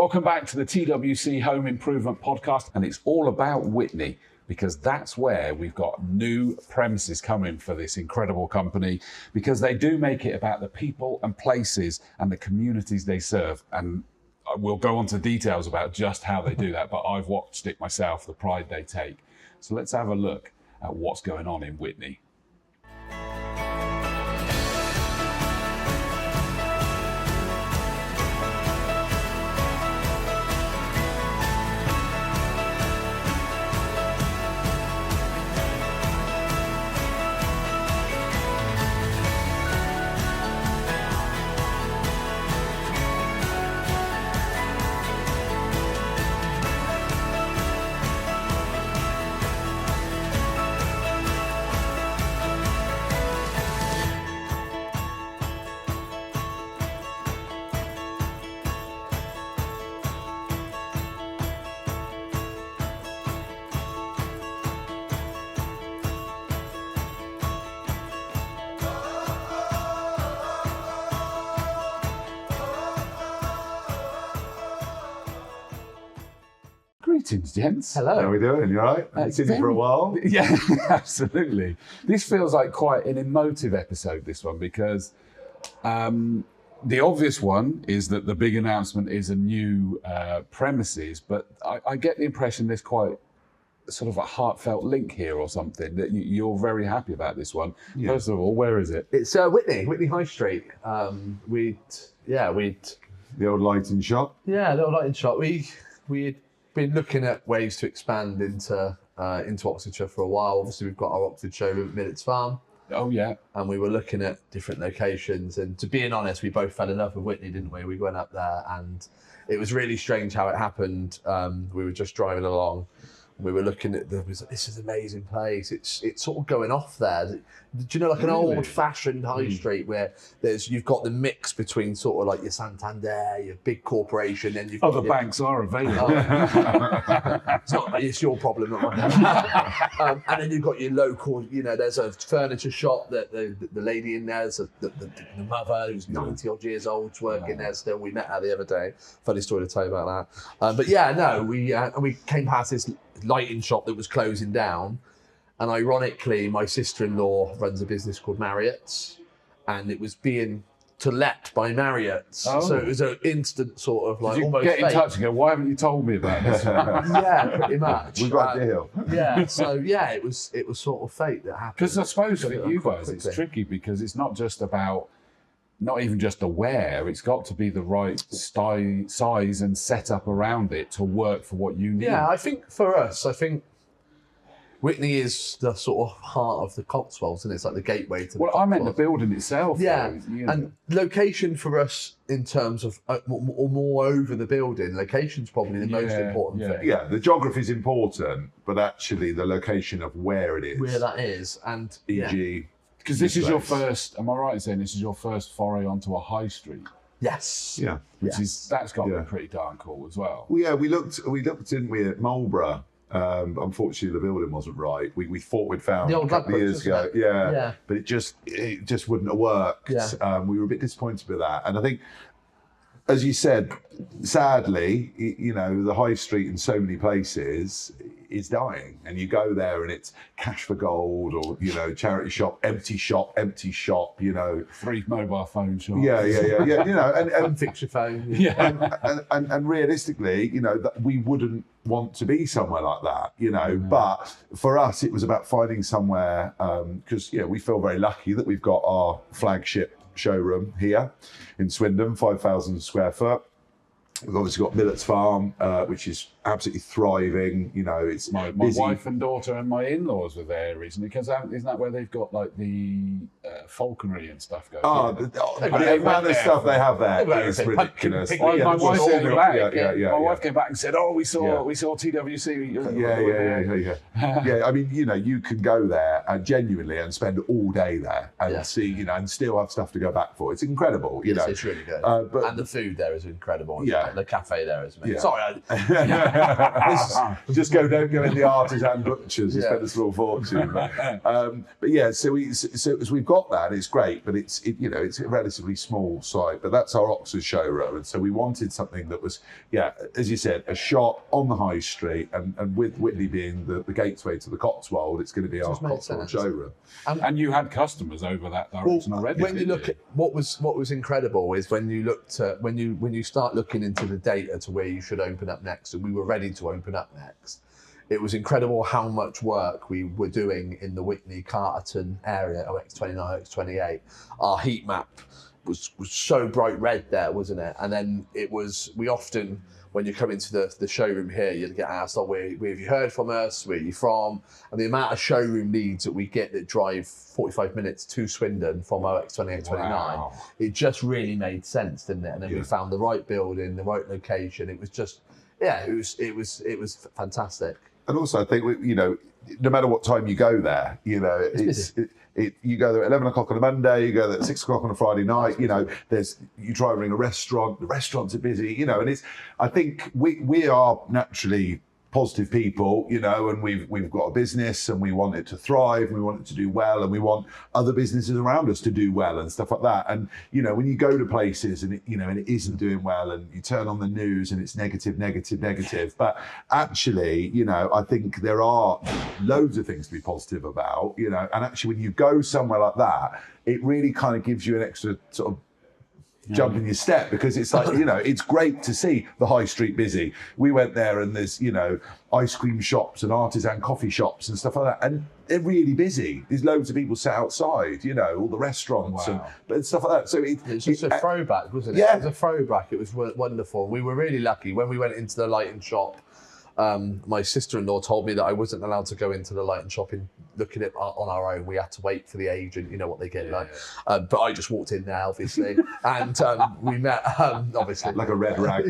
Welcome back to the TWC Home Improvement Podcast, and it's all about Witney, because that's where we've got new premises coming for this incredible company, because they do make it about the people and places and the communities they serve. And we'll go on to details about just how they do that, but I've watched it myself, the pride they take. So let's have a look at what's going on in Witney. Greetings, gents. Hello. How are we doing? You all right? Haven't seen you for a while. Yeah, absolutely. This feels like quite an emotive episode, this one, because the obvious one is that the big announcement is a new premises, but I get the impression there's quite sort of a heartfelt link here or something, that you're very happy about this one. Yeah. First of all, where is it? It's Witney High Street. The old lighting shop. Yeah, the old lighting shop. We'd been looking at ways to expand into Oxfordshire for a while. Obviously, we've got our Oxford showroom at Millets Farm. Oh, yeah. And we were looking at different locations. And to being honest, we both fell in love with Witney, didn't we? We went up there and it was really strange how it happened. We were just driving along. We were looking at this is an amazing place. It's sort of going off there. Do you know, like an old-fashioned high street where you've got the mix between sort of like your Santander, your big corporation, then you've got banks are available. It's your problem, not mine. And then you've got your local. You know, there's a furniture shop that the lady in there's the mother who's 90 odd years old working there still. We met her the other day. Funny story to tell you about that. But yeah, no, we came past this lighting shop that was closing down, and ironically my sister-in-law runs a business called Marriott's, and it was being to let by Marriott's. So it was an instant sort of like, did you almost get in fake. touch and go, why haven't you told me about this? Yeah, pretty much. We got a deal. Yeah, so yeah, it was sort of fate that happened. Because I suppose for you guys it's tricky, because it's not just about, not even just the wear, it's got to be the right size and setup around it to work for what you need. Yeah, I think for us, Witney is the sort of heart of the Cotswolds, and it's like the gateway to the Cotswolds. I meant the building itself. Yeah, though, you know. And location for us in terms of, or more over the building, location's probably the most important thing. Yeah, the geography is important, but actually the location of where it is. Where that is, and e.g. Because this is your first, am I right in saying this is your first foray onto a high street? Yes. Yeah. That's got to be pretty darn cool as well. Well, yeah, we looked, didn't we, at Marlborough. Unfortunately, the building wasn't right. We thought we'd found the old a couple of years ago. Yeah. But it just wouldn't have worked. Yeah. We were a bit disappointed with that. And I think, as you said, sadly, you know, the high street in so many places is dying, and you go there and it's cash for gold, or, you know, charity shop, empty shop, you know, free mobile phone shop. Yeah. You know, and fix your phone. Yeah. And realistically, you know, that we wouldn't want to be somewhere like that, you know. But for us, it was about finding somewhere, because we feel very lucky that we've got our flagship showroom here in Swindon, 5,000 square foot. We've obviously got Millets Farm, which is absolutely thriving. You know, it's my wife and daughter and my in-laws were there recently, because isn't that where they've got like the falconry and stuff going? The amount of stuff they have there is ridiculous. My wife came back and said, "Oh, we saw TWC." Yeah. I mean, you know, you can go there and genuinely, and spend all day there and see, you know, and still have stuff to go back for. It's incredible, you know. It's really good. And the food there is incredible. The cafe there is amazing. Sorry. Just don't go in the artisan butchers and spend a small fortune. But yeah, so we've got that. It's great, but it's a relatively small site. But that's our Oxford showroom, and so we wanted something that was, as you said, a shop on the high street, and with Witney being the gateway to the Cotswold, it's going to be our Cotswold showroom. And you had customers over that direction already. When you look at what was incredible is when you looked at when you start looking into the data to where you should open up next, and we were ready to open up next. It was incredible how much work we were doing in the Witney, Carterton area, OX29, OX28. Our heat map was so bright red there, wasn't it? And then we often, when you come into the showroom here, you'd get asked, where have you heard from us? Where are you from? And the amount of showroom leads that we get that drive 45 minutes to Swindon from OX28, 29, it just really made sense, didn't it? And then we found the right building, the right location. It was just, it was fantastic. And also, I think, no matter what time you go there, you go there at 11 o'clock on a Monday, you go there at 6 o'clock on a Friday night, you try and ring a restaurant, the restaurants are busy, and I think we are naturally positive people, and we've got a business and we want it to thrive, and we want it to do well, and we want other businesses around us to do well and stuff like that. And when you go to places and it isn't doing well, and you turn on the news and it's negative, but actually, I think there are loads of things to be positive about, and actually when you go somewhere like that, it really kind of gives you an extra sort of jump in your step, because it's like, it's great to see the high street busy. We went there and there's, ice cream shops and artisan coffee shops and stuff like that. And they're really busy. There's loads of people sat outside, all the restaurants and stuff like that. So it's just a throwback, wasn't it? Yeah. It was a throwback. It was wonderful. We were really lucky when we went into the lighting shop. My sister-in-law told me that I wasn't allowed to go into the lighting shop and look at it on our own. We had to wait for the agent, what they get like. But I just walked in there, obviously, and we met, obviously, like a red rag.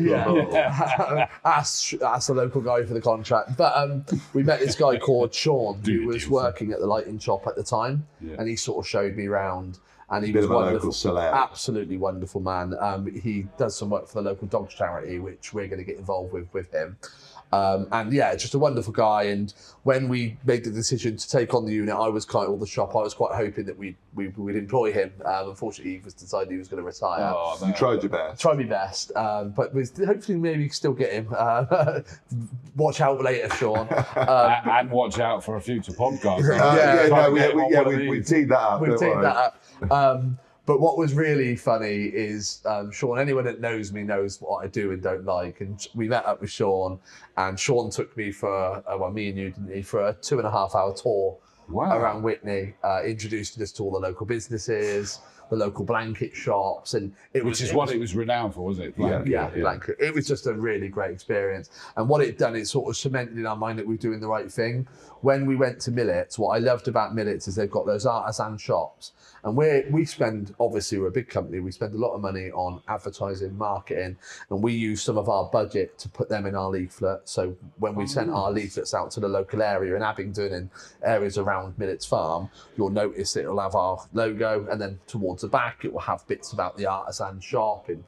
Asked the local guy for the contract. But we met this guy called Sean, who was working at the lighting shop at the time, and he sort of showed me around. And he was wonderful, absolutely wonderful man. He does some work for the local dogs charity, which we're going to get involved with him. And just a wonderful guy. And when we made the decision to take on the unit, I was quite hoping that we'd employ him. Unfortunately, he decided he was going to retire. You tried your best. Tried my best, but hopefully maybe still get him. Watch out later, Sean. And watch out for a future podcast. We teed that up. We've teed that up. But what was really funny is Sean, anyone that knows me knows what I do and don't like. And we met up with Sean, and Sean took me for, me and you, didn't he, for a 2.5-hour tour around Witney, introduced us to all the local businesses, the local blanket shops, and which is what it was renowned for, wasn't it? Blanket. It was just a really great experience. And what it done, it sort of cemented in our mind that we were doing the right thing. When we went to Millets, what I loved about Millets is they've got those artisan shops. And we spend, obviously we're a big company, we spend a lot of money on advertising, marketing, and we use some of our budget to put them in our leaflet. So when we sent our leaflets out to the local area in Abingdon and areas around Millets Farm, you'll notice that it'll have our logo, and then towards the back it will have bits about the artisan shop and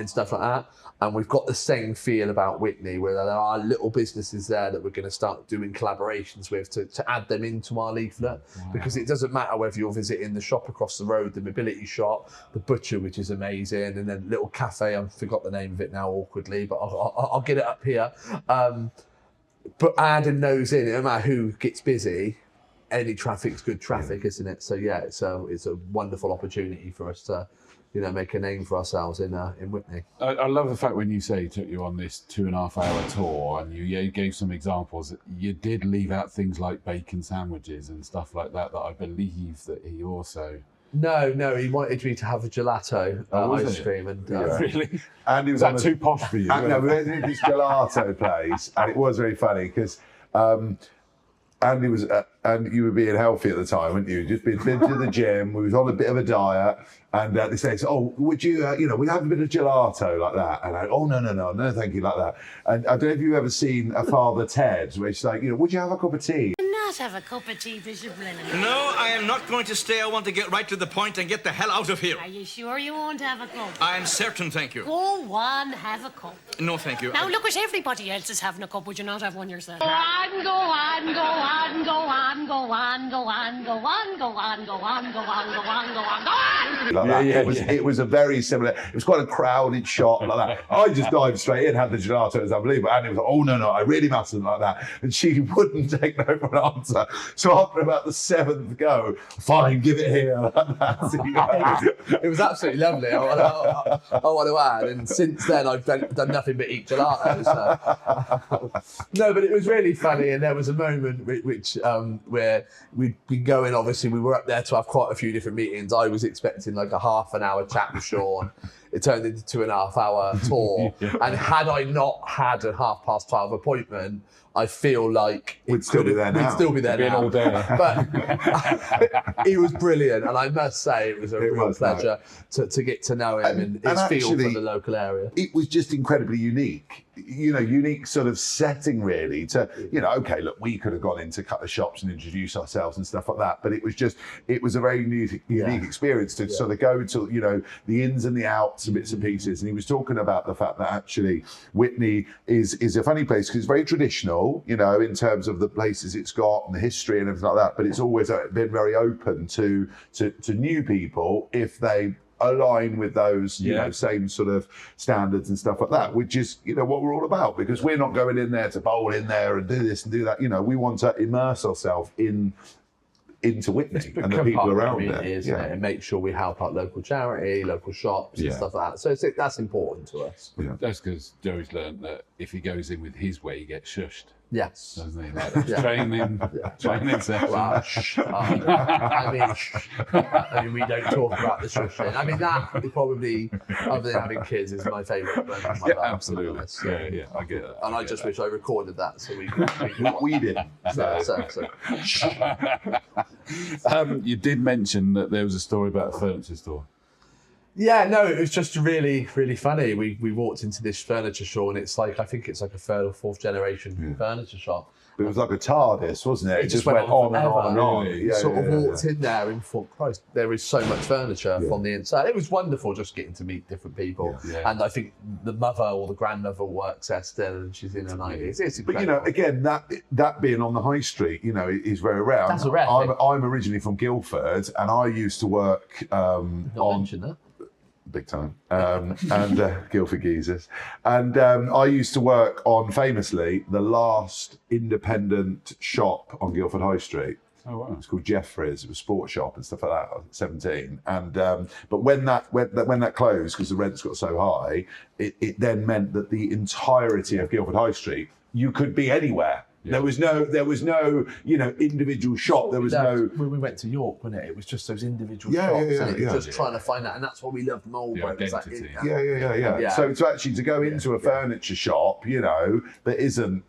stuff like that. And we've got the same feel about Witney, where there are little businesses there that we're going to start doing collaborations with to add them into our leaflet. Because it doesn't matter whether you're visiting the shop across the road, the mobility shop, the butcher, which is amazing, and then little cafe, I forgot the name of it now awkwardly, but I'll get it up here. But adding those in, no matter who gets busy, any traffic's good traffic, isn't it? So it's a wonderful opportunity for us to make a name for ourselves in Witney. I love the fact when you say he took you on this 2.5-hour tour, and you gave some examples. You did leave out things like bacon sandwiches and stuff like that I believe that he also... No, he wanted me to have a gelato ice cream. And really? And he was too posh for you? No, we went to this gelato place, and it was very funny because... Andy was, and you were being healthy at the time, weren't you? Just been to the gym. We was on a bit of a diet, and they say, "Oh, would you, we have a bit of gelato like that?" And I, "Oh, no, thank you, like that." And I don't know if you've ever seen A Father Ted, where it's like, "Would you have a cup of tea?" not have a cup of tea, Bishop Brennan? No, I am not going to stay. I want to get right to the point and get the hell out of here. Are you sure you won't have a cup? I am certain, thank you. Go on, have a cup. No, thank you. Now look at everybody else is having a cup. Would you not have one yourself? Go on, go on, go on, go on, go on, go on, go on, go on, go on, go on, go on, go on, go on. Like that. It was a very similar. It was quite a crowded shot like that. I just dived straight in, had the gelato. It was unbelievable. And it was like, oh no, I really mustn't like that. And she wouldn't take no for an answer. So after about the 7th go, fine, give it here. Like that. It was absolutely lovely. I want to add, and since then I've done nothing but eat gelato. So. No, but it was really funny, and there was a moment which where we'd been going. Obviously, we were up there to have quite a few different meetings. I was expecting like a half an hour chat with Sean. It turned into 2.5 hour tour, and had I not had a 12:30 appointment, I feel like we'd still be there now. We'd still be there now. All day. But he was brilliant, and I must say it was a real pleasure to get to know him and his feel for the local area. It was just incredibly unique. Unique sort of setting really to, okay, look, we could have gone into cut the shops and introduce ourselves and stuff like that, but it was a very unique experience to sort of go to, the ins and the outs and bits and pieces. And he was talking about the fact that actually Witney is a funny place because it's very traditional, in terms of the places it's got and the history and everything like that, but it's always been very open to new people if they align with those same sort of standards and stuff like that, which is what we're all about, because we're not going in there to bowl in there and do this and do that. We want to immerse ourselves into Witney and the people around it, isn't it? And make sure we help out local charity, local shops and stuff like that. So that's important to us. That's because Joey's learned that if he goes in with his way, he gets shushed. Yes. Doesn't he? Like training session. Well, I mean, we don't talk about the shushing. I mean, that is probably, other than having kids, is my favourite. Absolutely. So, yeah, I get that. And I just wish I recorded that so we didn't. You did mention that there was a story about a furniture store. Yeah, no, it was just really, really funny. We walked into this furniture store, and it's like, I think it's like a 3rd or 4th generation furniture shop. But it was like a TARDIS, wasn't it? It just went on and on and on. Really. Walked in there and thought, Christ, there is so much furniture from the inside. It was wonderful just getting to meet different people. Yeah. And I think the mother or the grandmother works there still, and she's in her 90s. It's incredible. But again, that being on the high street, is very rare. That's a rare thing. I'm originally from Guildford, and I used to work mention that. Big time, and Guildford Geezers. And I used to work on, famously, the last independent shop on Guildford High Street. Oh, wow. It's called Jeffrey's. It was a sports shop and stuff like that. I was 17. And but when that closed, because the rents got so high, it then meant that the entirety of Guildford High Street, you could be anywhere. Yeah. There was no, individual shop. There was no. When we went to York, wasn't it? It was just those individual shops, and it was just trying to find that, and that's what we loved Marlborough. Identity. Yeah. So to go into a furniture shop, that isn't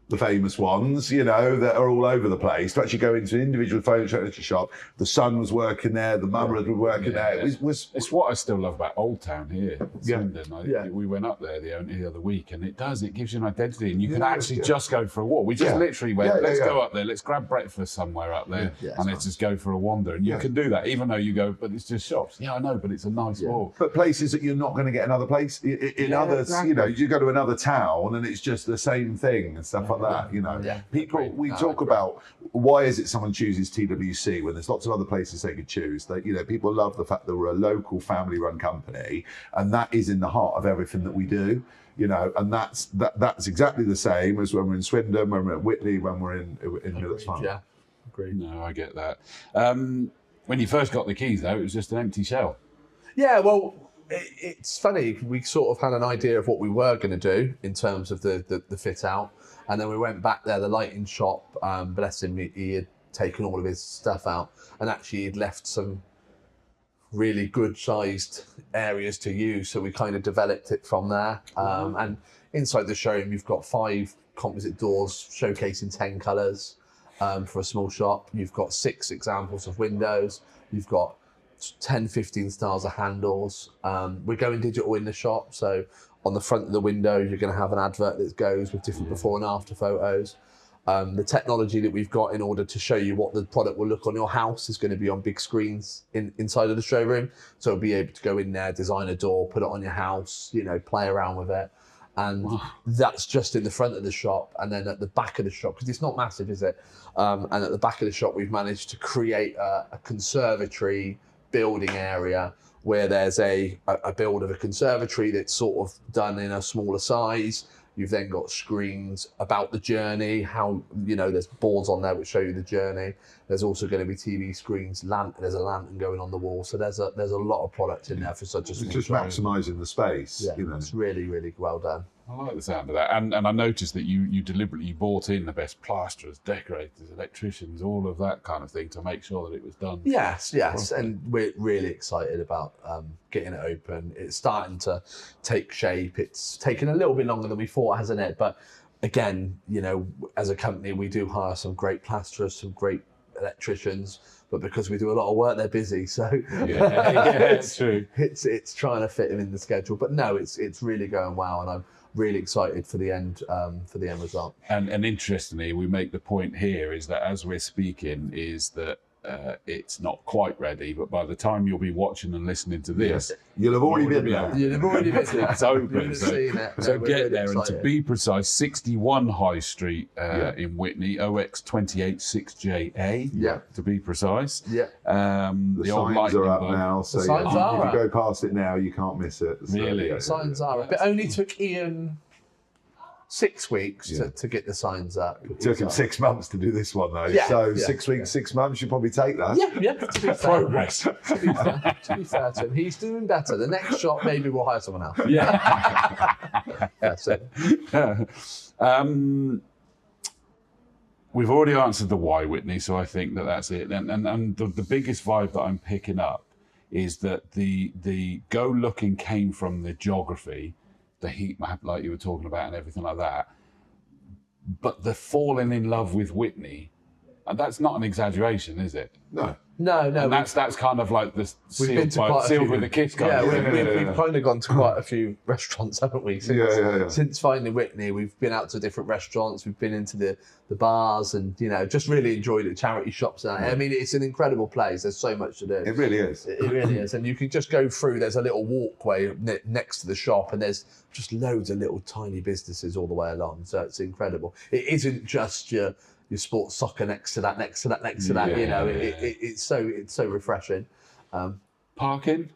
the famous ones, that are all over the place, to actually go into an individual furniture shop. The son was working there, the mum was working there. It was. It's what I still love about Old Town here, Swindon. We went up there the other week, and it gives you an identity, and you can actually just go for a walk. We just literally went, let's go up there, let's grab breakfast somewhere up there, and let's just go for a wander. And you can do that, even though you go, but it's just shops. Yeah, I know, but it's a nice walk. But places that you're not going to get another place, in others, you go to another town, and it's just the same thing and stuff like that, People, we talk about why is it someone chooses TWC when there's lots of other places they could choose. That people love the fact that we're a local family-run company, and that is in the heart of everything that we do. And that's exactly the same as when we're in Swindon, when we're at Witney, when we're in Miller's Farm. Yeah, agreed. No, I get that. When you first got the keys, though, it was just an empty shell. Yeah, well, it's funny. We sort of had an idea of what we were going to do in terms of the fit out. And then we went back there, the lighting shop, bless him, he had taken all of his stuff out, and actually he'd left some really good sized areas to use. So we kind of developed it from there. And inside the showroom, you've got 5 composite doors showcasing 10 colours for a small shop. You've got 6 examples of windows. You've got 10, 15 styles of handles. We're going digital in the shop. So on the front of the window, you're going to have an advert that goes with different before and after photos. The technology that we've got in order to show you what the product will look on your house is going to be on big screens inside of the showroom. So you'll be able to go in there, design a door, put it on your house, play around with it. And that's just in the front of the shop. And then at the back of the shop, because it's not massive, is it? And at the back of the shop, we've managed to create a conservatory building area where there's a build of a conservatory that's sort of done in a smaller size. You've then got screens about the journey, how, there's boards on there which show you the journey. There's also going to be TV screens, there's a lantern going on the wall. So there's a lot of product in there for such a small Just shop. maximising the space. Yeah, it's really, really well done. I like the sound of that. And I noticed that you deliberately bought in the best plasterers, decorators, electricians, all of that kind of thing to make sure that it was done. Yes. And we're really excited about getting it open. It's starting to take shape. It's taken a little bit longer than we thought, hasn't it? But again, as a company, we do hire some great plasterers, some great electricians, but because we do a lot of work, they're busy. So it's true. It's trying to fit them in the schedule. But no, it's really going well, and I'm really excited for the end result. And interestingly, we make the point here is that as we're speaking, is that it's not quite ready, but by the time you'll be watching and listening to this, you'll have already been there. You'll have already been there. It's open. So get really there. excited. And to be precise, 61 High Street in Witney, OX 286JA. Yeah. To be precise. Yeah. The signs are up now, so if you go past it now, you can't miss it. So, really? The signs are up. It only took Ian 6 weeks to get the signs up. It took him 6 months to do this one, though. Yeah, so yeah, 6 weeks, 6 months, you'd probably take that. Yeah. To be Progress. to be fair to him, he's doing better. The next shot, maybe we'll hire someone else. Yeah. That's it. We've already answered the why, Witney, so I think that's it. And the biggest vibe that I'm picking up is that the go looking came from the geography, the heat map like you were talking about and everything like that. But the falling in love with Witney, and that's not an exaggeration, is it? No. And that's kind of like the sealed with a kiss kind of thing. We've kind of gone to quite a few restaurants, haven't we? Since finding Witney, we've been out to different restaurants, we've been into the bars, and just really enjoyed it. Charity shops. I mean, it's an incredible place. There's so much to do. It really is. It really is. And you can just go through. There's a little walkway next to the shop, and there's just loads of little tiny businesses all the way along. So it's incredible. It isn't just your sports soccer next to that. It's so refreshing. Parking?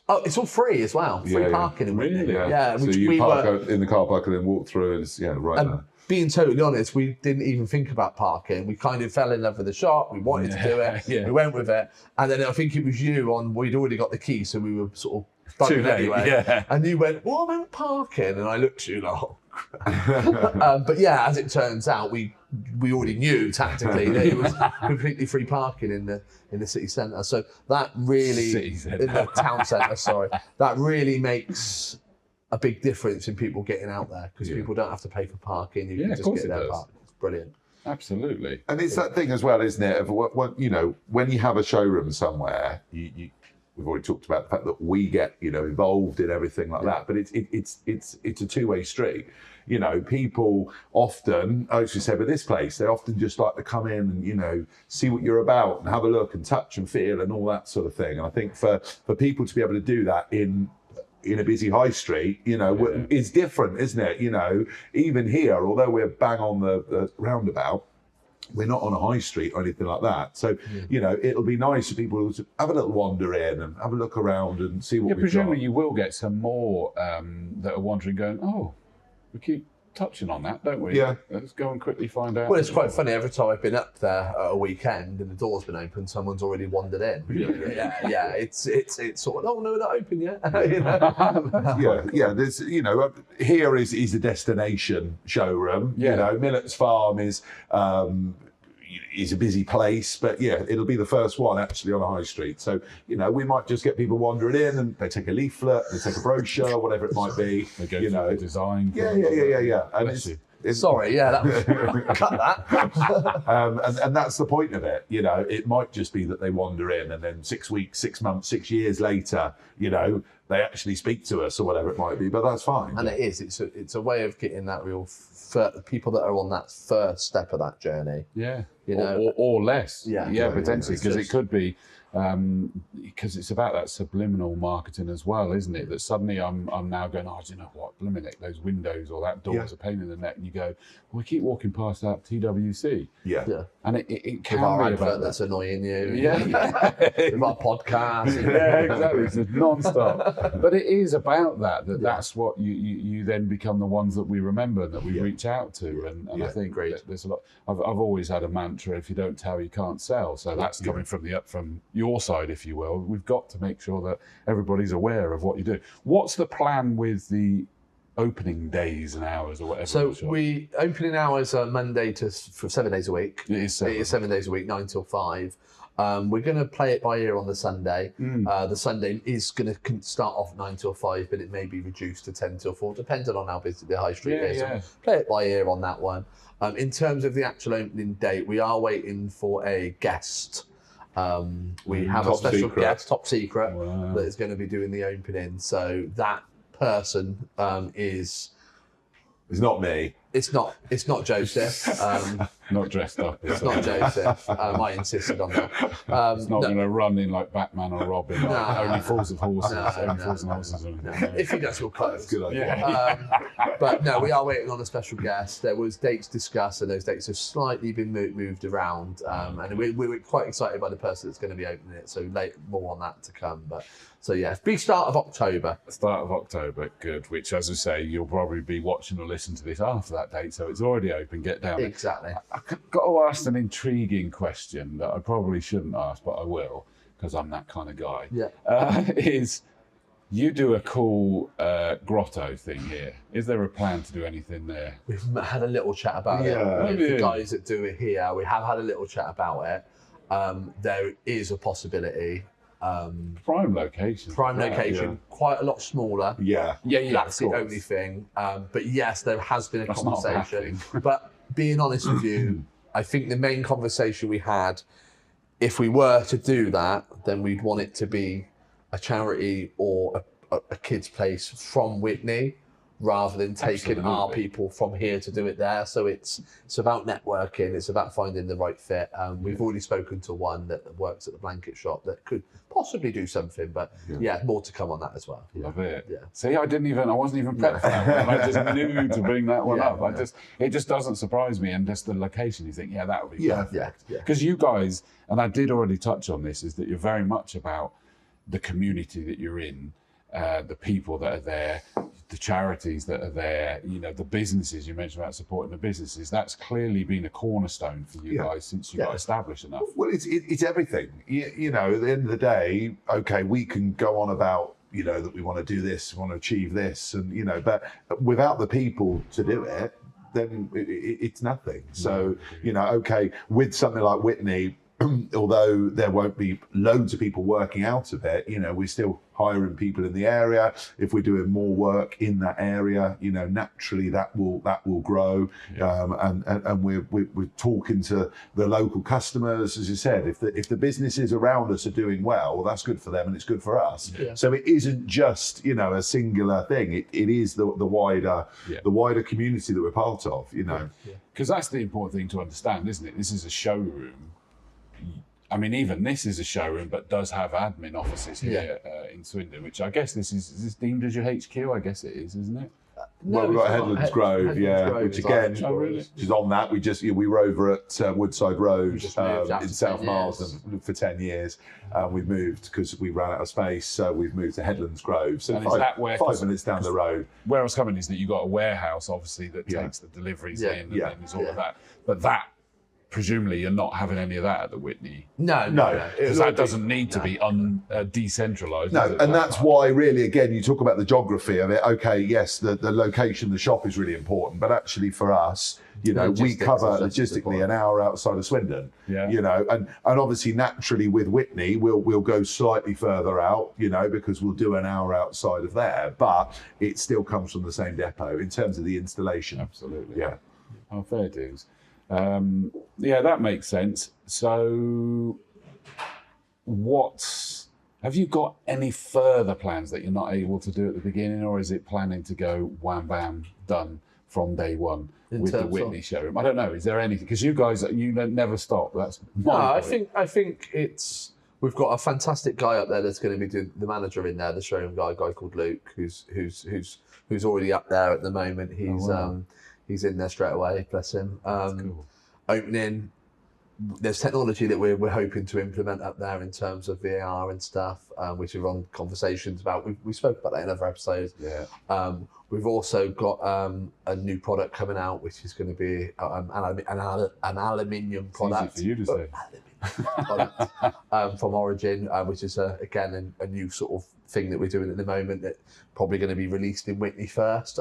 Oh, it's all free as well. Free parking in Witney. Really? Yeah. So you park in the car park and then walk through, and it's right there. Being totally honest, we didn't even think about parking. We kind of fell in love with the shop. We wanted to do it. Yeah. We went with it. And then I think it was we'd already got the key, so we were sort of bugging anyway. Yeah. And you went, what about parking? And I looked at you like, oh, but yeah, as it turns out, we already knew tactically that it was completely free parking in the city centre. So that really, in the town centre, sorry, that really makes a big difference in people getting out there, because people don't have to pay for parking. You can just get there parked. It's brilliant. Absolutely. And it's that thing as well, isn't it? Of when you have a showroom somewhere, we've already talked about the fact that we get involved in everything like that, but it's a two-way street. People often, I actually said with this place, they often just like to come in and see what you're about and have a look and touch and feel and all that sort of thing. And I think for people to be able to do that in a busy high street, is different, isn't it? Even here, although we're bang on the roundabout, we're not on a high street or anything like that. So, it'll be nice for people to have a little wander in and have a look around and see what we've presumably got. you will get some more that are wandering going, oh, we keep touching on that, don't we? Yeah. Let's go and quickly find out. Well, it's quite funny. Every time I've been up there at a weekend and the door's been open, someone's already wandered in. Yeah. It's sort of, oh no, not open yet. There's here is a destination showroom. Millet's Farm is a busy place, but it'll be the first one actually on a high street. So we might just get people wandering in and they take a leaflet, they take a brochure, whatever it might be. They go through the design. Yeah. And sorry, that was cut that. And that's the point of it. It might just be that they wander in and then 6 weeks, 6 months, 6 years later, they actually speak to us or whatever it might be. But that's fine. And it's a way of getting that real people that are on that first step of that journey. Yeah, you know, or less. Yeah, Potentially, because it could be. Because it's about that subliminal marketing as well, isn't it? That suddenly I'm now going, oh, do you know what? Blimey, those windows or that door is a pain in the neck, and you go, well, we keep walking past that TWC, and it can be about that's annoying you, with our podcast, exactly. It's just non-stop, but it is about that's what you then become the ones that we remember and that we reach out to, and I think there's a lot. I've always had a mantra: if you don't tell, you can't sell. So that's coming from your side, if you will. We've got to make sure that everybody's aware of what you do. What's the plan with the opening days and hours or whatever? So opening hours are Monday for 7 days a week. It is 7 days a week, 9 till 5. We're going to play it by ear on the Sunday. The Sunday is going to start off 9 till 5, but it may be reduced to 10 till 4, depending on how busy the high street is. So play it by ear on that one. In terms of the actual opening date, we are waiting for a guest. We have a special guest, top secret, that is going to be doing the opening. So that person is... It's not me. It's not Joseph. Not dressed up. It's not Joseph. I insisted on that. It's not going to run in like Batman or Robin. Only fools of horses. Fools and horses. If he does, we'll close. Good idea. But no, we are waiting on a special guest. There was dates discussed, and those dates have slightly been moved around. And we're quite excited by the person that's going to be opening it. So more on that to come. But so yeah, big start of October. Start of October, good. Which, as I say, you'll probably be watching or listening to this after that date, so it's already open. Get down. Exactly. I've got to ask an intriguing question that I probably shouldn't ask, but I will because I'm that kind of guy. Yeah. Is you do a cool grotto thing here? Is there a plan to do anything there? We've had a little chat about it. With the guys that do it here, we have had a little chat about it. There is a possibility. Prime location. Quite a lot smaller. Yeah. That's the only thing. But yes, there has been a conversation. But being honest with you, I think the main conversation we had, if we were to do that, then we'd want it to be a charity or a kid's place from Witney, rather than taking our people from here to do it there. So it's about networking, it's about finding the right fit. We've already spoken to one that works at the blanket shop that could possibly do something, but more to come on that as well. Love it. Yeah. See, I wasn't even prepped for that one. I just knew to bring that one up. It just doesn't surprise me, and just the location, you think, that would be perfect. Because you guys, and I did already touch on this, is that you're very much about the community that you're in, the people that are there, the charities that are there, the businesses, you mentioned about supporting the businesses. That's clearly been a cornerstone for you guys since you got established enough. Well, it's everything. At the end of the day, okay, we can go on about, that we want to do this, we want to achieve this, and, but without the people to do it, then it's nothing. So, okay, with something like Witney, although there won't be loads of people working out of it, we're still hiring people in the area. If we're doing more work in that area, naturally that will grow. And we're talking to the local customers, as you said. If the businesses around us are doing well, that's good for them and it's good for us. Yeah. So it isn't just a singular thing. It is the wider community that we're part of. Because that's the important thing to understand, isn't it? This is a showroom. I mean, even this is a showroom, but does have admin offices here in Swindon, which I guess is this deemed as your HQ? I guess it is, isn't it? Well, we've got Headlands Grove, which again is on that. We were over at Woodside Road in South Miles for 10 years. We've moved because we ran out of space, so we've moved to Headlands Grove. So five minutes down the road. Where I was coming is that you've got a warehouse, obviously, that takes the deliveries in, and then there's all of that. But that, presumably, you're not having any of that at the Witney. No. Because that doesn't need to be decentralised. No, and that's why, really, again, you talk about the geography of it. Okay, yes, the location, the shop is really important, but actually for us, we cover logistically an hour outside of Swindon. And obviously, naturally, with Witney, we'll go slightly further out, because we'll do an hour outside of there, but it still comes from the same depot in terms of the installation. Absolutely. Yeah. Oh, fair dues. That makes sense. So Have you got any further plans that you're not able to do at the beginning, or is it planning to go wham bam done from day one with the Witney showroom? I don't know. Is there anything? Because you guys, you never stop. That's I think it's. We've got a fantastic guy up there that's going to be doing the manager in there, the showroom guy, a guy called Luke, who's already up there at the moment. He's in there straight away. Bless him. Cool. Opening. There's technology that we're hoping to implement up there in terms of VAR and stuff, which we're on conversations about. We spoke about that in other episodes. Yeah. We've also got a new product coming out, which is going to be an aluminium product. Easy for you to say. Product, from Origin, which is again a new sort of thing that we're doing at the moment that probably going to be released in Witney first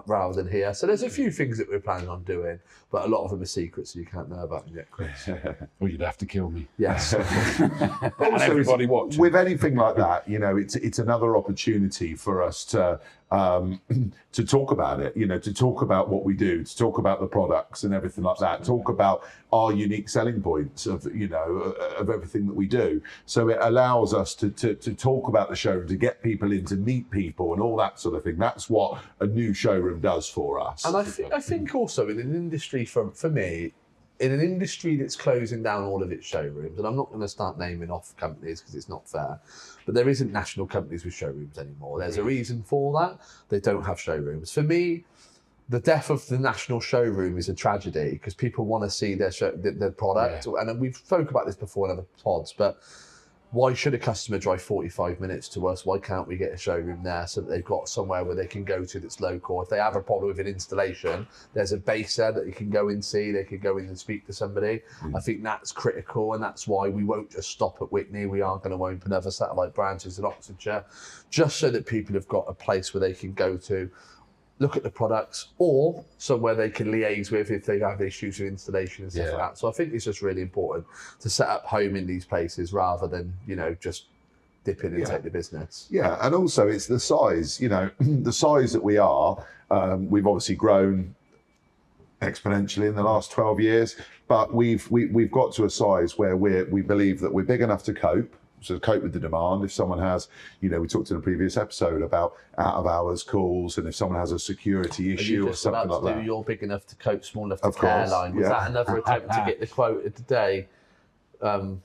rather than here. So there's a few things that we're planning on doing, but a lot of them are secrets, so you can't know about them yet, Chris. Well, you'd have to kill me. Yes. And everybody watching. With anything like that, it's another opportunity for us to talk about it, to talk about what we do, to talk about the products and everything like that, talk about our unique selling points of everything that we do. So it allows us to talk about the showroom, to get people in, to meet people and all that sort of thing. That's what a new showroom does for us. And I think also in an industry, for me, in an industry that's closing down all of its showrooms, and I'm not going to start naming off companies because it's not fair, but there isn't national companies with showrooms anymore. There's a reason for that. They don't have showrooms. For me, the death of the national showroom is a tragedy because people want to see their product. Yeah. And we've spoke about this before in other pods, but why should a customer drive 45 minutes to us? Why can't we get a showroom there so that they've got somewhere where they can go to that's local? If they have a problem with an installation, there's a base there that you can go and see. They can go in and speak to somebody. I think that's critical, and that's why we won't just stop at Witney. We are going to open other satellite branches in Oxfordshire, just so that people have got a place where they can go to, look at the products, or somewhere they can liaise with if they have issues with installation and stuff like that. So I think it's just really important to set up home in these places rather than, just dip in and take the business. Yeah, and also it's the size, the size that we are. We've obviously grown exponentially in the last 12 years, but we've got to a size where we believe that we're big enough to cope. So cope with the demand. If someone has, we talked in a previous episode about out of hours calls, and if someone has a security issue or something like that. You're big enough to cope, small enough to care line. Was that another attempt to get the quota today? No,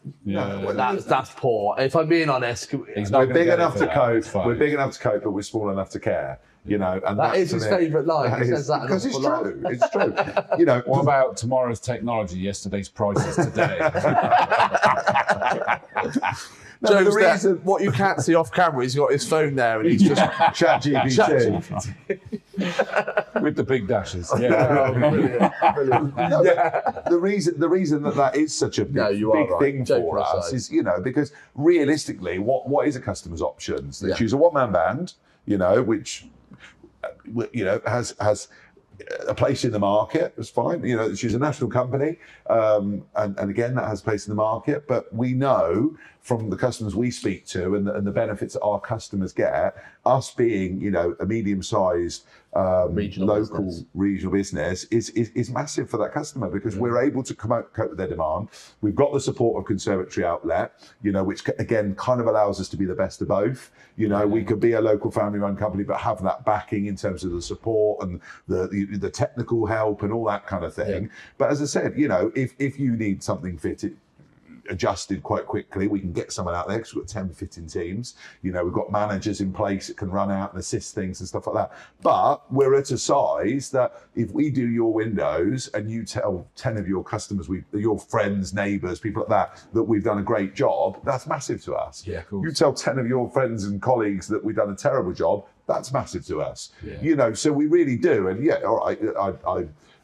that's poor. If I'm being honest, we're big enough to cope. We're big enough to cope, but we're small enough to care. And that is his favourite line. He says that because it's true. It's true. What about tomorrow's technology? Yesterday's prices today. No, the reason what you can't see off camera, he's got his phone there and he's just ChatGPT with the big dashes. Brilliant. The reason that is such a big thing for us is because realistically, what is a customer's options? They choose a one-man band, which has a place in the market. It's fine. She's a national company, and again that has a place in the market. But we know from the customers we speak to and the benefits that our customers get, us being a medium-sized regional business is massive for that customer because we're able to cope with their demand. We've got the support of Conservatory Outlet, which again kind of allows us to be the best of both. We could be a local family-run company, but have that backing in terms of the support and the technical help and all that kind of thing. Yeah. But as I said, if you need something fitted, adjusted quite quickly, we can get someone out there because we've got 10 fitting teams. We've got managers in place that can run out and assist things and stuff like that. But we're at a size that if we do your windows and you tell 10 of your customers, your friends, neighbours, people like that we've done a great job, that's massive to us. Yeah, cool. You tell 10 of your friends and colleagues that we've done a terrible job, that's massive to us. Yeah. So we really do. And all right,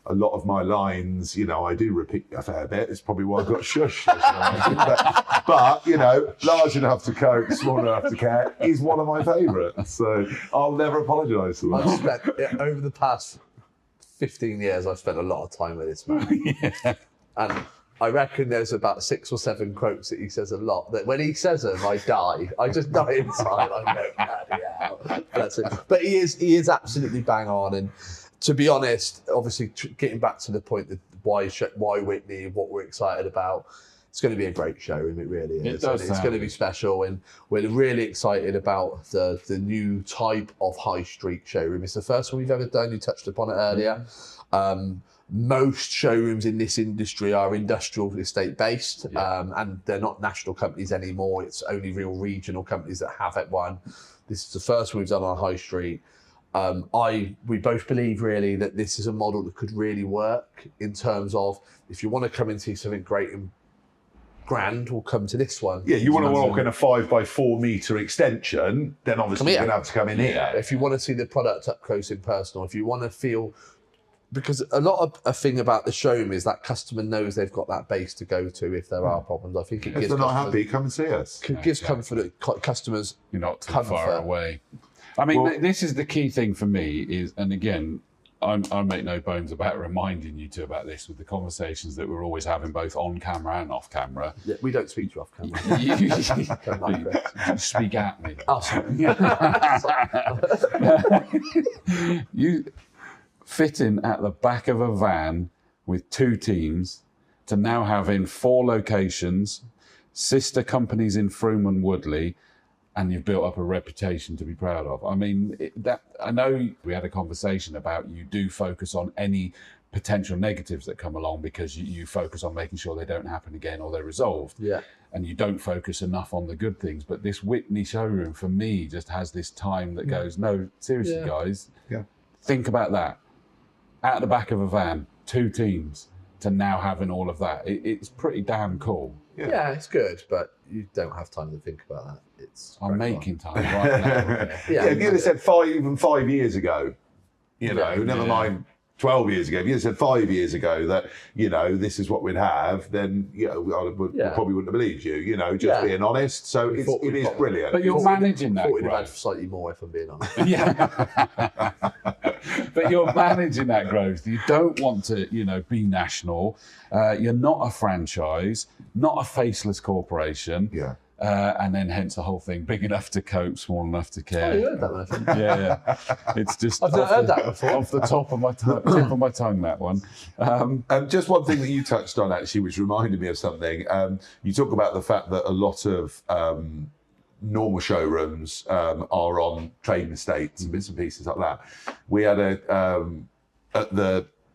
a lot of my lines, I do repeat a fair bit. It's probably why I got shushed. but large enough to cope, small enough to care is one of my favourites. So I'll never apologise for that. Over the past 15 years, I've spent a lot of time with this man. And I reckon there's about 6 or 7 quotes that he says a lot, that when he says them, I die. I just die inside. I go, bloody hell. That's it. But he is absolutely bang on. And to be honest, obviously getting back to the point that why Witney, what we're excited about, It's going to be a great showroom, it really is. It does It's going to be special, and we're really excited about the new type of high street showroom. It's the first one we've ever done. You touched upon it earlier. Most showrooms in this industry are industrial estate based, and they're not national companies anymore. It's only real regional companies that have one. This is the first one we've done on high street. We both believe really that this is a model that could really work in terms of if you want to come and see something great and grand, we'll come to this one. Yeah, you want to walk in a 5x4 metre extension, then obviously you're going to have to come in here. If you want to see the product up close and personal, if you want to feel, because a lot of a thing about the showroom is that customer knows they've got that base to go to if there are problems. I think it If gives they're not happy, come and see us. gives comfort customers. You're not too far away. I mean, this is the key thing for me is, and again, I make no bones about reminding you two about this with the conversations that we're always having both on camera and off camera. Yeah, we don't speak to you off camera. You speak at me. Oh, sorry. You fitting at the back of a van with 2 teams to now having 4 locations, sister companies in Frome and Woodley, and you've built up a reputation to be proud of. I mean, I know we had a conversation about you do focus on any potential negatives that come along because you focus on making sure they don't happen again or they're resolved. Yeah. And you don't focus enough on the good things. But this Witney showroom, for me, just has this time that goes, no, seriously, guys, think about that. At the back of a van, 2 teams, to now having all of that. It's pretty damn cool. Yeah, it's good, but you don't have time to think about that. I'm making time right now. If you'd have said 5 years ago, never mind 12 years ago, if you'd have said 5 years ago that, this is what we'd have, then, I probably wouldn't have believed you, just being honest. So it is brilliant. But you're managing that growth. We'd have had slightly more if I'm being honest. But you're managing that growth. You don't want to, be national. You're not a franchise, not a faceless corporation. Yeah. And then hence the whole thing, big enough to cope, small enough to care. Oh, you heard that one, I think. Yeah. It's just I've not heard that before. Off the top of my tip of my tongue, that one. Just one thing that you touched on actually, which reminded me of something. You talk about the fact that a lot of normal showrooms are on trading estates and bits and pieces like that. We had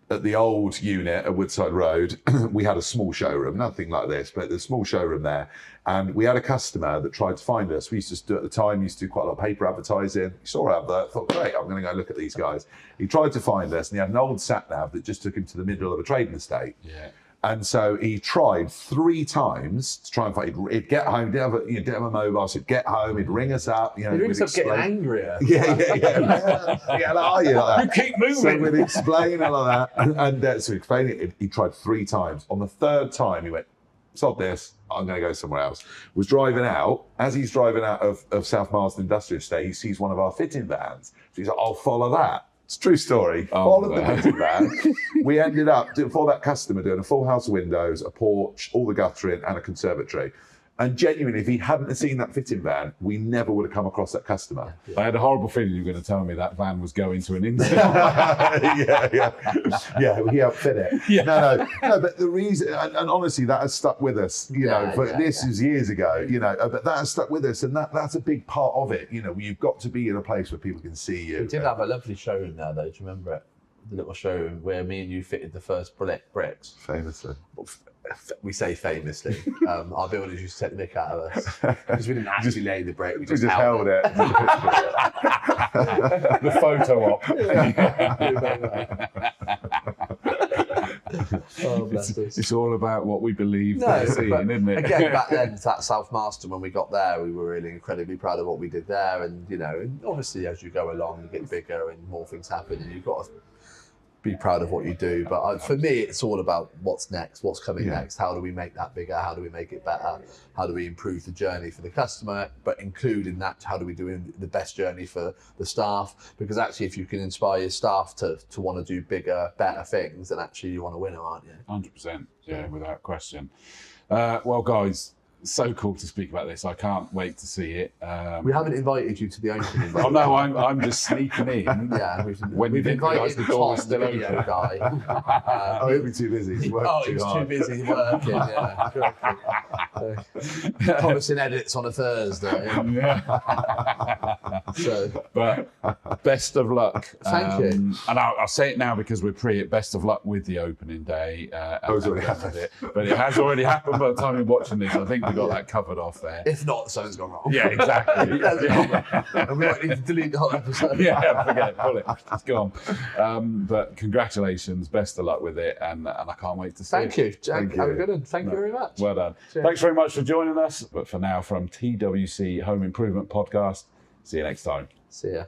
at the old unit at Woodside Road, we had a small showroom, nothing like this, but the small showroom there. And we had a customer that tried to find us. We used to do, at the time, do quite a lot of paper advertising. He saw our advert, thought, great, I'm going to go look at these guys. He tried to find us, and he had an old sat-nav that just took him to the middle of a trading estate. Yeah. And so he tried 3 times to try and find. He'd get home, didn't have a mobile, so he'd get home, he'd ring us up. He rings up getting angrier. Yeah. How are you? Like that. You keep moving. So we'd explain all of that. And so explaining it, he tried 3 times. On the 3rd time, he went, sod this, I'm going to go somewhere else. Was driving out. As he's driving out of South Marsden Industrial Estate, he sees one of our fitting vans. So he's like, I'll follow that. It's a true story. Followed the fitting van. We ended up, for that customer, doing a full house of windows, a porch, all the guttering, and a conservatory. And genuinely, if he hadn't seen that fitting van, we never would have come across that customer. I had a horrible feeling you were going to tell me that van was going to an interview. Yeah, he outfit it. Yeah. No, but the reason, and honestly, that has stuck with us, this is years ago, but that has stuck with us, and that's a big part of it. You've got to be in a place where people can see you. We did have a lovely showroom there, though. Do you remember it? The little showroom where me and you fitted the first bricks. Famously. We say famously. Our builders used to take the mick out of us because we didn't actually lay the brick. We just held it. The photo op. Oh, bless us. It's all about what we believe they're seeing, isn't it? Again, back then, that South Marsden, when we got there, we were really incredibly proud of what we did there. And, and obviously, as you go along, you get bigger and more things happen, and you've got to be proud of what you do. But for me, it's all about what's next, what's coming next. How do we make that bigger? How do we make it better? How do we improve the journey for the customer? But including that, how do we do the best journey for the staff? Because actually, if you can inspire your staff to want to do bigger, better things, then actually you want to win, aren't you? 100%, yeah, without question. Well, guys, so cool to speak about this. I can't wait to see it. We haven't invited you to the opening. Oh no, I'm just sneaking in. Yeah, When you didn't realise the door was still open. Guy. Oh, he'll be too busy. He's working too busy working. Yeah, promising edits on a Thursday. So, but best of luck. Thank you. And I'll say it now because we're pre. Best of luck with the opening day. it's already happened. But it has already happened by the time you're watching this. I think we got that covered off there. If not, something's gone wrong. Yeah, exactly. And we might need to delete the whole episode. Yeah, forget it, pull it, it's gone. But congratulations, best of luck with it, and I can't wait to see Thank it. you, Jack. Have a good one. Thank you very much. Well done. Cheers. Thanks very much for joining us. But for now, from TWC Home Improvement Podcast, see you next time. See ya.